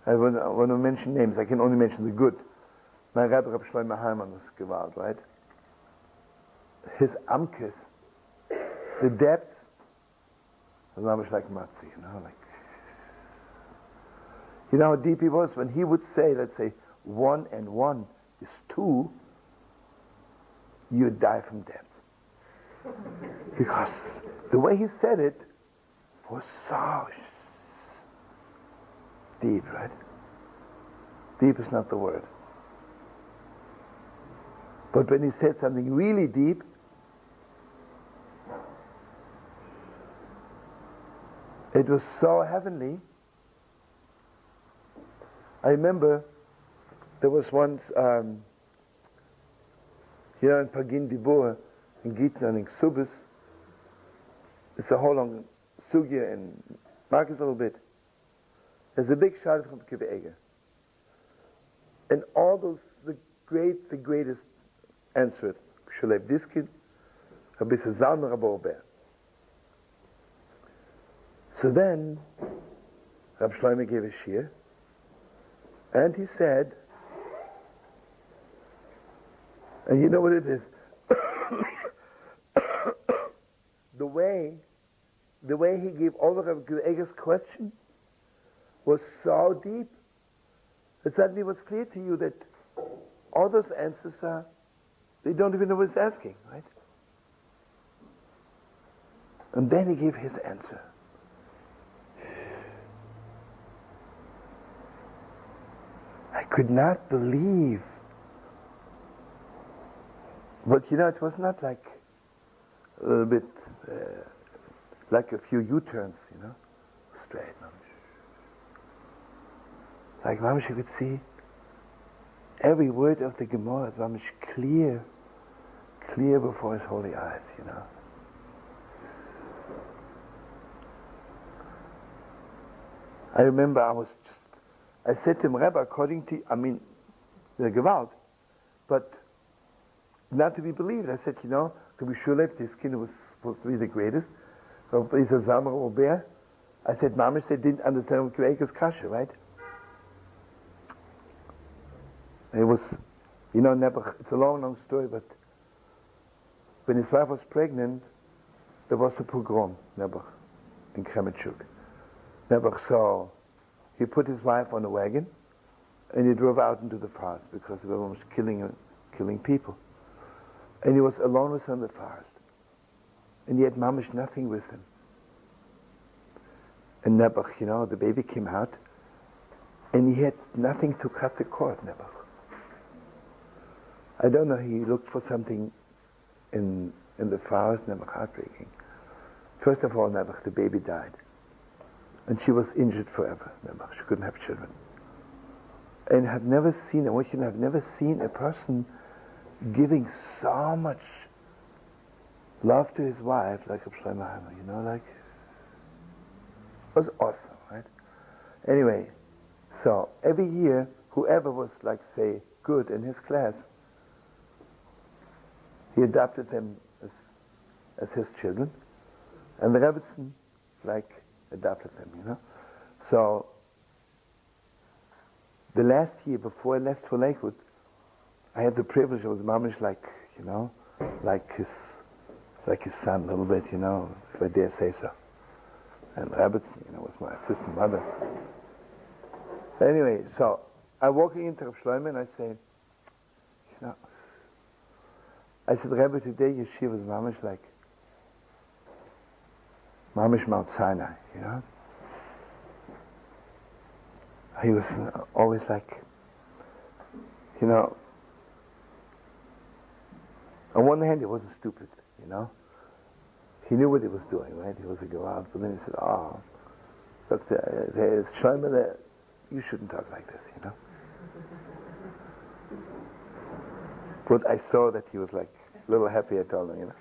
I want to mention names. I can only mention the good. My Rabbi Shlomo Heiman was gewalt, right? His amkes, the depth, was almost like matzi, you know how deep he was? When he would say, let's say, 1 and 1 is 2, you'd die from depth. Because the way he said it was so deep, right? Deep is not the word. But when he said something really deep, it was so heavenly. I remember there was once, in Pagin Dibur, in Gitna and in Ksubis, it's a whole long sugya and mark it a little bit. There's a big shot from Kive'ega. And all those, the greatest answer it. Shaleb Diskin, Rabbi Zalman Rabbi. So then, Rab Shlomo gave a shir, and he said, and you know what it is? the way he gave over Rabbi Eger's question was so deep that suddenly it was clear to you that all those answers are, they don't even know what he's asking, right? And then he gave his answer. I could not believe. But it was not like a little bit, like a few U-turns, straight. Like Mamash, you could see every word of the Gemara is Mamash clear before his holy eyes, I remember I said to him, Rebbe, according to, the Gewalt, but not to be believed. I said, to be sure that this kid was supposed to be the greatest. So he's a Zamar Ober. I said, Mamish, they didn't understand Kveikas Kasha, right? It was, Nebuch, it's a long story, but when his wife was pregnant, there was a pogrom, Nebuch, in Kremetschuk. Nebuch saw, he put his wife on a wagon, and he drove out into the forest, because they were almost killing people. And he was alone with her in the forest. And he had mamish nothing with him. And Nebuch, the baby came out, and he had nothing to cut the cord, Nebuch. I don't know, he looked for something in the forest, Nebuch, heartbreaking. First of all, Nebuch, the baby died. And she was injured forever, Nebuch. She couldn't have children. And I've never seen a person giving so much love to his wife like a Shlomo Heiman, it was awesome, right? Anyway, so every year, whoever was say, good in his class, he adopted them as his children, and the Rebbetzin, adopted them, So, the last year before I left for Lakewood, I had the privilege, it was mamish like his son a little bit, if I dare say so. And Rebbetzin, was my assistant mother. Anyway, so I'm walking into Rav Shlomo and I say, I said, Rebbe, today yeshiva was mamish Mount Sinai, He was always on one hand he wasn't stupid, He knew what he was doing, right? He was a Gewalt, but then he said, look, there's Shlomo there, you shouldn't talk like this, But I saw that he was a little happy, I told him,